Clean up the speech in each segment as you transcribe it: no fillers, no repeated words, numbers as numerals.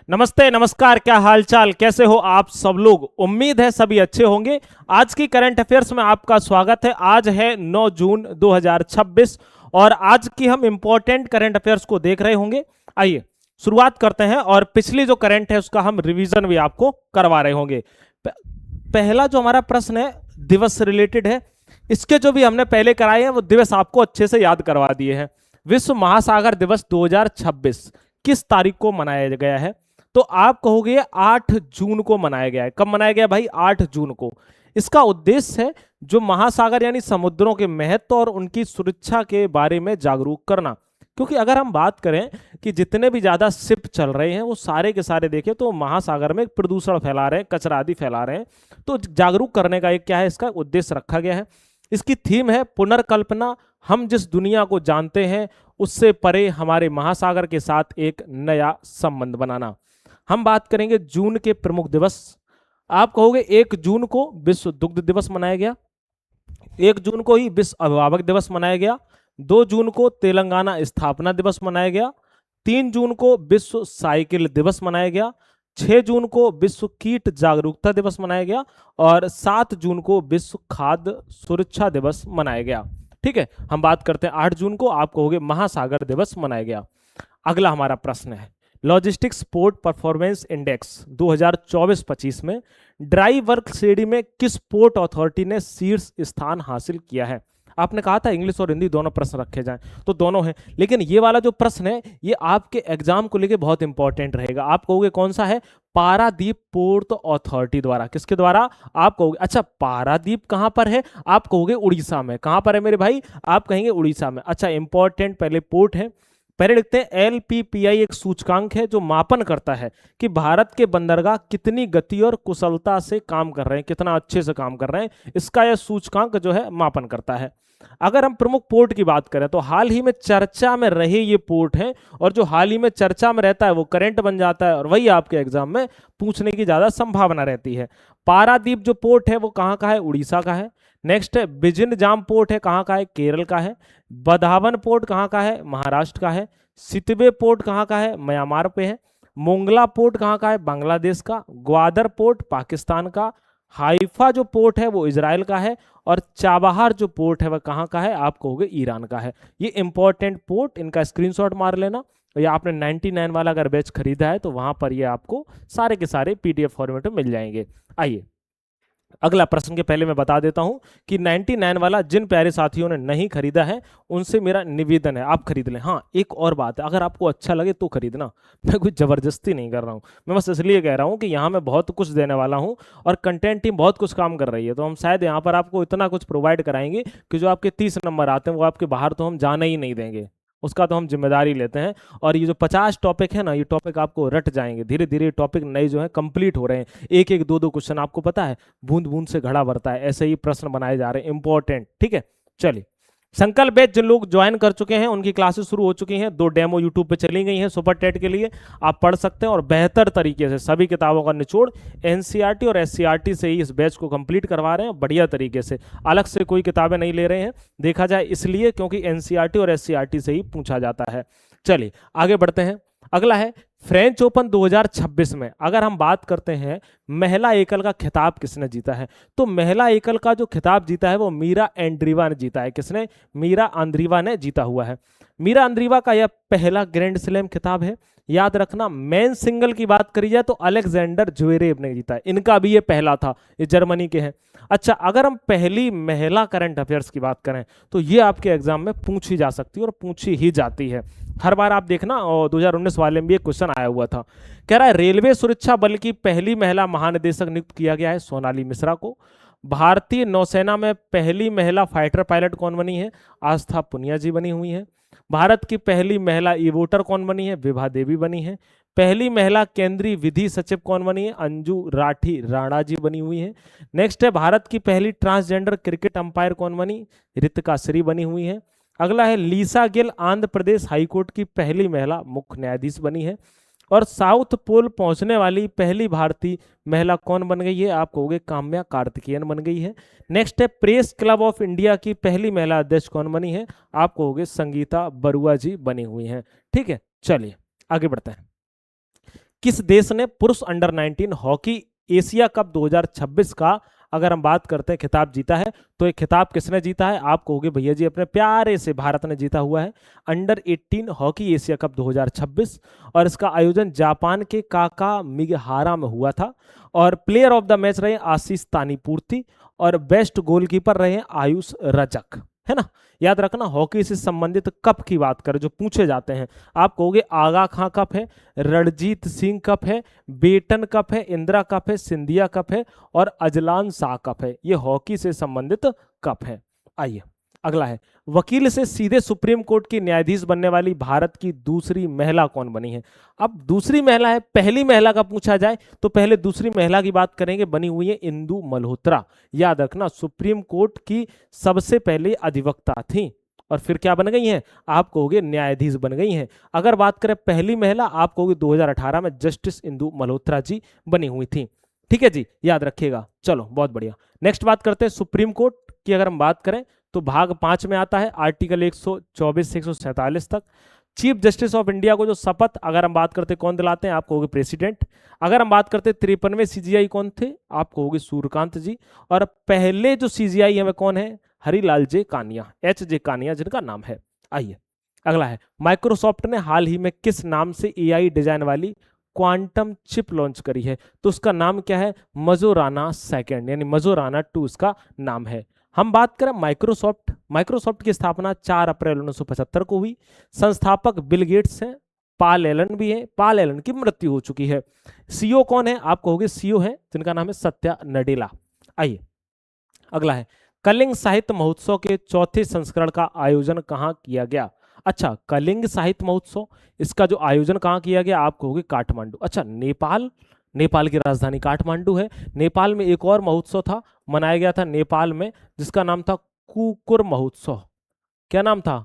नमस्ते, नमस्कार, क्या हालचाल, कैसे हो आप सब लोग। उम्मीद है सभी अच्छे होंगे। आज की करंट अफेयर्स में आपका स्वागत है। आज है 9 जून 2026 और आज की हम इंपॉर्टेंट करंट अफेयर्स को देख रहे होंगे। आइए शुरुआत करते हैं और पिछली जो करंट है उसका हम रिवीजन भी आपको करवा रहे होंगे। पहला जो हमारा प्रश्न है दिवस रिलेटेड है। इसके जो भी हमने पहले कराए हैं वो दिवस आपको अच्छे से याद करवा दिए हैं। विश्व महासागर दिवस 2026 किस तारीख को मनाया गया है? तो आप कहोगे 8 जून को मनाया गया है। कब मनाया गया भाई? 8 जून को। इसका उद्देश्य है जो महासागर यानी समुद्रों के महत्व और उनकी सुरक्षा के बारे में जागरूक करना। क्योंकि अगर हम बात करें कि जितने भी ज्यादा शिप चल रहे हैं वो सारे के सारे देखें तो महासागर में प्रदूषण फैला रहे हैं, कचरा आदि फैला रहे हैं। तो जागरूक करने का एक क्या है, इसका उद्देश्य रखा गया है। इसकी थीम है पुनर्कल्पना। हम जिस दुनिया को जानते हैं उससे परे हमारे महासागर के साथ एक नया संबंध बनाना। हम बात करेंगे जून के प्रमुख दिवस। आप कहोगे 1 जून को विश्व दुग्ध दिवस मनाया गया, 1 जून को ही विश्व अभिभावक दिवस मनाया गया, 2 जून को तेलंगाना स्थापना दिवस मनाया गया, 3 जून को विश्व साइकिल दिवस मनाया गया, 6 जून को विश्व कीट जागरूकता दिवस मनाया गया और 7 जून को विश्व खाद्य सुरक्षा दिवस मनाया गया। ठीक है, हम बात करते हैं 8 जून को। आप कहोगे महासागर दिवस मनाया गया। अगला हमारा प्रश्न है लॉजिस्टिक्स पोर्ट परफॉर्मेंस इंडेक्स 2024-25 में ड्राई वर्क श्रेणी में किस पोर्ट अथॉरिटी ने शीर्ष स्थान हासिल किया है? आपने कहा था इंग्लिश और हिंदी दोनों प्रश्न रखे जाएं, तो दोनों हैं, लेकिन ये वाला जो प्रश्न है ये आपके एग्जाम को लेके बहुत इंपॉर्टेंट रहेगा। आप कहोगे कौन सा है? पारादीप पोर्ट अथॉरिटी द्वारा। किसके द्वारा? आप कहोगे अच्छा पारादीप कहां पर है? आप कहोगे उड़ीसा में। कहां पर है मेरे भाई? आप कहेंगे उड़ीसा में। अच्छा, इंपॉर्टेंट पहले पोर्ट है। पहले लिखते हैं एलपीपीआई एक सूचकांक है जो मापन करता है कि भारत के बंदरगाह कितनी गति और कुशलता से काम कर रहे हैं, कितना अच्छे से काम कर रहे हैं। इसका यह सूचकांक जो है मापन करता है। अगर हम प्रमुख पोर्ट की बात करें तो हाल ही में चर्चा में रहे ये पोर्ट हैं, और जो हाल ही में चर्चा में रहता है वो करंट बन जाता है और वही आपके एग्जाम में पूछने की ज्यादा संभावना रहती है। पारादीप जो पोर्ट है वो कहाँ का है? उड़ीसा का है। नेक्स्ट है बिजिनजाम पोर्ट है, कहाँ का है? केरल का है। बधावन पोर्ट कहाँ का है? महाराष्ट्र का है। सितवे पोर्ट कहाँ का है? म्यांमार पे है। मोंगला पोर्ट कहाँ का है? बांग्लादेश का। ग्वादर पोर्ट पाकिस्तान का। हाइफा जो पोर्ट है वो इजराइल का है। और चाबहार जो पोर्ट है वह कहाँ का है? आप कहोगे ईरान का है। ये इंपॉर्टेंट पोर्ट, इनका स्क्रीनशॉट मार लेना। या आपने 99 वाला अगर बैच खरीदा है तो वहां पर ये आपको सारे के सारे पीडीएफ फॉर्मेट में मिल जाएंगे। आइए अगला प्रश्न के पहले मैं बता देता हूं कि 99 वाला जिन प्यारे साथियों ने नहीं खरीदा है उनसे मेरा निवेदन है आप खरीद लें। हाँ, एक और बात है, अगर आपको अच्छा लगे तो खरीदना, मैं कोई जबरदस्ती नहीं कर रहा हूं। मैं बस इसलिए कह रहा हूं कि यहाँ मैं बहुत कुछ देने वाला हूं और कंटेंट टीम बहुत कुछ काम कर रही है, तो हम शायद यहाँ पर आपको इतना कुछ प्रोवाइड कराएंगे कि जो आपके 30 नंबर आते हैं वो आपके बाहर तो हम जाने ही नहीं देंगे, उसका तो हम जिम्मेदारी लेते हैं। और ये जो 50 टॉपिक है ना, ये टॉपिक आपको रट जाएंगे धीरे धीरे। टॉपिक नए जो है कंप्लीट हो रहे हैं, एक एक दो दो क्वेश्चन, आपको पता है बूंद बूंद से घड़ा भरता है, ऐसे ही प्रश्न बनाए जा रहे हैं इंपॉर्टेंट। ठीक है, चलिए संकल्प बैच जिन लोग ज्वाइन कर चुके हैं उनकी क्लासेस शुरू हो चुकी हैं। 2 डेमो यूट्यूब पे चली गई हैं सुपर टेट के लिए, आप पढ़ सकते हैं और बेहतर तरीके से सभी किताबों का निचोड़ एनसीईआरटी और एससीईआरटी से ही इस बैच को कंप्लीट करवा रहे हैं बढ़िया तरीके से। अलग से कोई किताबें नहीं ले रहे हैं, देखा जाए इसलिए क्योंकि एनसीईआरटी और एससीईआरटी से ही पूछा जाता है। चलिए आगे बढ़ते हैं। अगला है फ्रेंच ओपन 2026 में अगर हम बात करते हैं महिला एकल का खिताब किसने जीता है, तो महिला एकल का जो खिताब जीता है वो मीरा एंड्रीवा ने जीता है। किसने? मीरा आंद्रीवा ने जीता हुआ है। मीरा आंद्रीवा का यह पहला ग्रैंड स्लैम खिताब है। याद रखना, मेन सिंगल की बात करी जाए तो अलेक्जेंडर ज्वेरेव ने जीता है, इनका भी ये पहला था, ये जर्मनी के हैं। अच्छा, अगर हम पहली महिला करंट अफेयर्स की बात करें तो ये आपके एग्जाम में पूछी जा सकती है और पूछी ही जाती है हर बार। आप देखना, और 2019 वाले में भी एक क्वेश्चन आया हुआ था, कह रहा है रेलवे सुरक्षा बल की पहली महिला महानिदेशक नियुक्त किया गया है सोनाली मिश्रा को। भारतीय नौसेना में पहली महिला फाइटर पायलट कौन बनी है? आस्था पुनिया जी बनी हुई है। भारत की पहली महिला ई वोटर कौन बनी है? विभा देवी बनी है। पहली महिला केंद्रीय विधि सचिव कौन बनी है? अंजू राठी राणा जी बनी हुई है। नेक्स्ट है भारत की पहली ट्रांसजेंडर क्रिकेट अंपायर कौन बनी? रितिका श्री बनी हुई है। अगला है लीसा गिल आंध्र प्रदेश हाईकोर्ट की पहली महिला मुख्य न्यायाधीश बनी है। और साउथ पोल पहुंचने वाली पहली भारतीय महिला कौन बन गई है? आप कहोगे काम्या कार्तिकेयन बन गई है। नेक्स्ट है प्रेस क्लब ऑफ इंडिया की पहली महिला अध्यक्ष कौन बनी है? आप कहोगे संगीता बरुआ जी बनी हुई हैं। ठीक है, चलिए आगे बढ़ते हैं। किस देश ने पुरुष अंडर 19 हॉकी एशिया कप 2026 का अगर हम बात करते हैं खिताब जीता है, तो ये खिताब किसने जीता है? आप कहोगे भैया जी अपने प्यारे से भारत ने जीता हुआ है अंडर 18 हॉकी एशिया कप 2026, और इसका आयोजन जापान के काकामिहारा में हुआ था। और प्लेयर ऑफ द मैच रहे आशीष तानीपूर्ति, और बेस्ट गोलकीपर रहे आयुष रजक, है ना। याद रखना, हॉकी से संबंधित कप की बात करें जो पूछे जाते हैं, आप कहोगे आगा खां कप है, रणजीत सिंह कप है, बेटन कप है, इंदिरा कप है, सिंधिया कप है, और अजलान शाह कप है। ये हॉकी से संबंधित कप है। आइए अगला है, वकील से सीधे सुप्रीम कोर्ट की न्यायाधीश बनने वाली भारत की दूसरी महिला कौन बनी है? अब दूसरी महिला है, पहली महिला का पूछा जाए तो पहले दूसरी महिला की बात करेंगे, बनी हुई है इंदु मल्होत्रा। याद रखना, सुप्रीम कोर्ट की सबसे पहले अधिवक्ता थी और फिर क्या बन गई हैं? आप कहोगे न्यायाधीश बन गई हैं। अगर बात करें पहली महिला, आप कहोगे 2018 में जस्टिस इंदु मल्होत्रा जी बनी हुई थी। ठीक है जी, याद रखिएगा। चलो बहुत बढ़िया, नेक्स्ट बात करते हैं सुप्रीम कोर्ट की। अगर हम बात करें तो भाग 5 में आता है आर्टिकल 124 से 147 तक। चीफ जस्टिस ऑफ इंडिया को जो शपथ अगर हम बात करते कौन दिलाते हैं? आप कहोगे प्रेसिडेंट। अगर हम बात करते 53वें सीजीआई कौन थे? आप कहोगे सूर्यकांत जी। और पहले जो सीजीआई है वह कौन है? हरिलाल जे कानिया, एच जे कानिया जिनका नाम है। आइए अगला है, माइक्रोसॉफ्ट ने हाल ही में किस नाम से एआई डिजाइन वाली क्वांटम चिप लॉन्च करी है? तो उसका नाम क्या है? मजोराना सेकंड, यानी मजोराना 2 उसका नाम है। हम बात करें माइक्रोसॉफ्ट की स्थापना 4 अप्रैल 1975 को हुई। संस्थापक बिल गेट्स हैं, पाल एलन भी हैं, पाल एलन की मृत्यु हो चुकी है। सीईओ कौन है? आप कहोगे सीईओ है जिनका नाम है सत्या नडेला। आइए अगला है, कलिंग साहित्य महोत्सव के चौथे संस्करण का आयोजन कहाँ किया गया? अच्छा, कलिंग साहित्य महोत्सव, इसका जो आयोजन कहाँ किया गया? आप कहोगे काठमांडू। अच्छा, नेपाल की राजधानी काठमांडू है। नेपाल में एक और महोत्सव था, मनाया गया था नेपाल में, जिसका नाम था कुकुर महोत्सव। क्या नाम था?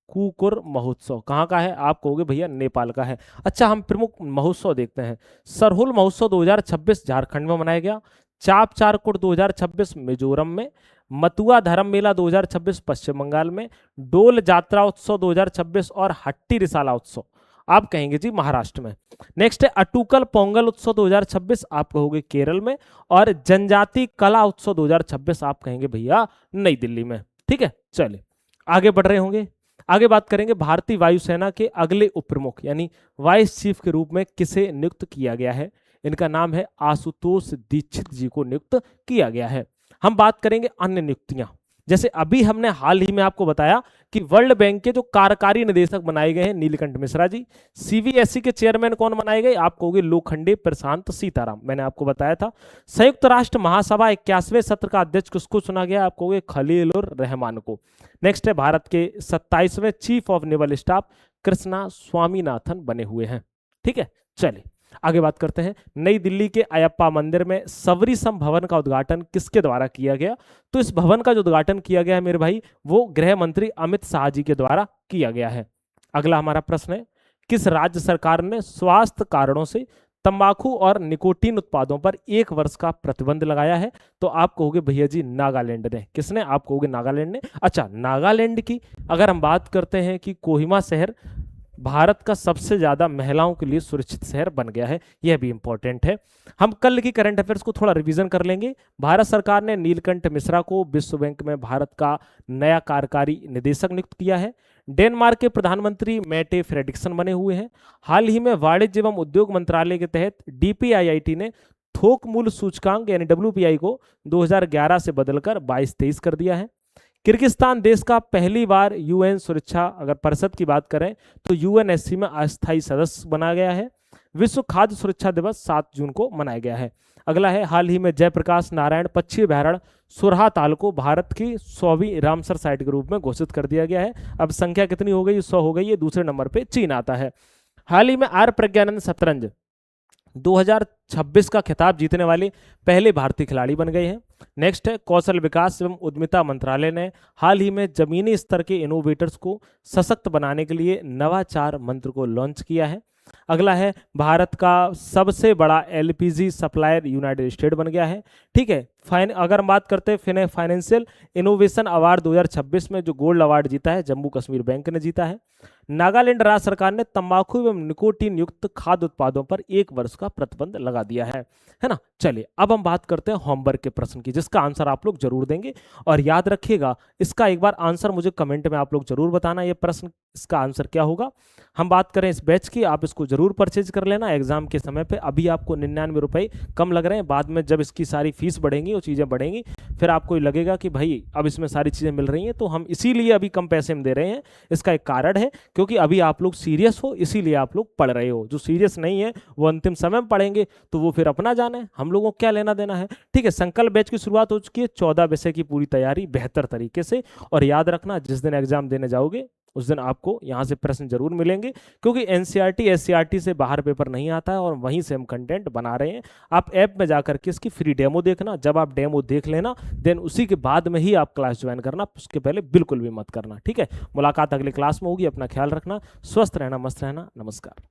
कुकुर महोत्सव। कहाँ का है? आप कहोगे भैया नेपाल का है। अच्छा, हम प्रमुख महोत्सव देखते हैं। सरहुल महोत्सव 2026 झारखंड में मनाया गया। चाप चारकुट 2026 मिजोरम में। मतुआ धर्म मेला 2026 पश्चिम बंगाल में। डोल जात्रा उत्सव 2026 और हट्टी रिसाला उत्सव आप कहेंगे जी महाराष्ट्र में। नेक्स्ट है अटूकल पोंगल उत्सव 2026, आप कहोगे केरल में। और जनजाति कला उत्सव 2026 आप कहेंगे भैया नई दिल्ली में। ठीक है, चलिए आगे बढ़ रहे होंगे। आगे बात करेंगे भारतीय वायुसेना के अगले उप प्रमुख यानी वाइस चीफ के रूप में किसे नियुक्त किया गया है? इनका नाम है आशुतोष दीक्षित जी को नियुक्त किया गया है। हम बात करेंगे अन्य नियुक्तियां, जैसे अभी हमने हाल ही में आपको बताया कि वर्ल्ड बैंक के जो कार्यकारी निदेशक बनाए गए हैं नीलकंठ मिश्रा जी। सीबीएसई के चेयरमैन कौन बनाए गए? आप कहोगे लोखंडे प्रशांत सीताराम, मैंने आपको बताया था। संयुक्त राष्ट्र महासभा 81वें सत्र का अध्यक्ष किसको चुना गया? आप कहोगे खलीलुर रहमान को। नेक्स्ट है भारत के 27वें chief of naval staff Krishna Swaminathan बने हुए हैं। ठीक है, चलिए आगे बात करते हैं। नई दिल्ली के अयप्पा मंदिर में सबरी सम भवन का उद्घाटन किसके द्वारा किया गया? तो इस भवन का जो उद्घाटन किया गया है मेरे भाई, वो गृह मंत्री अमित शाह जी के द्वारा किया गया है। अगला हमारा प्रश्न है, किस राज्य सरकार ने स्वास्थ्य कारणों से तंबाकू और निकोटीन उत्पादों पर 1 वर्ष का प्रतिबंध लगाया है? तो आप कहोगे भैया जी नागालैंड ने। किसने? आप कहोगे नागालैंड ने। अच्छा, नागालैंड की अगर हम बात करते हैं कि कोहिमा शहर भारत का सबसे ज्यादा महिलाओं के लिए सुरक्षित शहर बन गया है, यह भी इंपॉर्टेंट है। हम कल की करंट अफेयर्स को थोड़ा रिवीजन कर लेंगे। भारत सरकार ने नीलकंठ मिश्रा को विश्व बैंक में भारत का नया कार्यकारी निदेशक नियुक्त किया है। डेनमार्क के प्रधानमंत्री मेटे फ्रेडिक्सन बने हुए हैं। हाल ही में वाणिज्य एवं उद्योग मंत्रालय के तहत डीपीआईआईटी ने थोक मूल्य सूचकांक यानी WPI को 2011 से बदलकर 22-23 कर दिया है। किर्गिस्तान देश का पहली बार यूएन सुरक्षा अगर परिषद की बात करें तो यूएनएससी में अस्थायी सदस्य बना गया है। विश्व खाद्य सुरक्षा दिवस 7 जून को मनाया गया है। अगला है, हाल ही में जयप्रकाश नारायण पश्चिमी अभयारण्य सुरहा ताल को भारत की 100वीं रामसर साइट के रूप में घोषित कर दिया गया है। अब संख्या कितनी हो गई? 100 हो गई है। दूसरे नंबर पे चीन आता है। हाल ही में आर प्रज्ञानंद शतरंज 2026 का खिताब जीतने वाले पहले भारतीय खिलाड़ी बन गए हैं। नेक्स्ट है, कौशल विकास एवं उद्यमिता मंत्रालय ने हाल ही में जमीनी स्तर के इनोवेटर्स को सशक्त बनाने के लिए नवाचार मंत्र को लॉन्च किया है। अगला है, भारत का सबसे बड़ा LPG सप्लायर यूनाइटेड स्टेट बन गया है। ठीक है, अगर हम बात करते हैं फाइनेंशियल इनोवेशन अवार्ड 2026 में जो गोल्ड अवार्ड जीता है जम्मू कश्मीर बैंक ने जीता है। नागालैंड राज्य सरकार ने तंबाकू एवं निकोटीन युक्त खाद्य उत्पादों पर 1 वर्ष का प्रतिबंध लगा दिया है ना। चलिए अब हम बात करते हैं होमवर्क के प्रश्न की, जिसका आंसर आप लोग जरूर देंगे और याद रखिएगा इसका एक बार आंसर मुझे कमेंट में आप लोग जरूर बताना ये प्रश्न इसका आंसर क्या होगा। हम बात करें इस बैच की, आप इसको जरूर परचेज कर लेना एग्जाम के समय पे। अभी आपको 99 रुपए कम लग रहे हैं, बाद में जब इसकी सारी फीस बढ़ेंगी वो चीज़ें बढ़ेंगी फिर आपको लगेगा कि भाई अब इसमें सारी चीज़ें मिल रही हैं, तो हम इसीलिए अभी कम पैसे में दे रहे हैं। इसका एक कारण है क्योंकि अभी आप लोग सीरियस हो इसीलिए आप लोग पढ़ रहे हो, जो सीरियस नहीं है वो अंतिम समय में पढ़ेंगे तो वो फिर अपना जाना है, हम लोगों को क्या लेना देना है। ठीक है, संकल्प बैच की शुरुआत हो चुकी है, 14 विषय की पूरी तैयारी बेहतर तरीके से। और याद रखना जिस दिन एग्जाम देने जाओगे उस दिन आपको यहाँ से प्रश्न जरूर मिलेंगे, क्योंकि एनसीईआरटी एससीईआरटी से बाहर पेपर नहीं आता है और वहीं से हम कंटेंट बना रहे हैं। आप ऐप में जाकर के इसकी फ्री डेमो देखना, जब आप डेमो देख लेना देन उसी के बाद में ही आप क्लास ज्वाइन करना, उसके पहले बिल्कुल भी मत करना। ठीक है, मुलाकात अगले क्लास में होगी, अपना ख्याल रखना, स्वस्थ रहना, मस्त रहना, नमस्कार।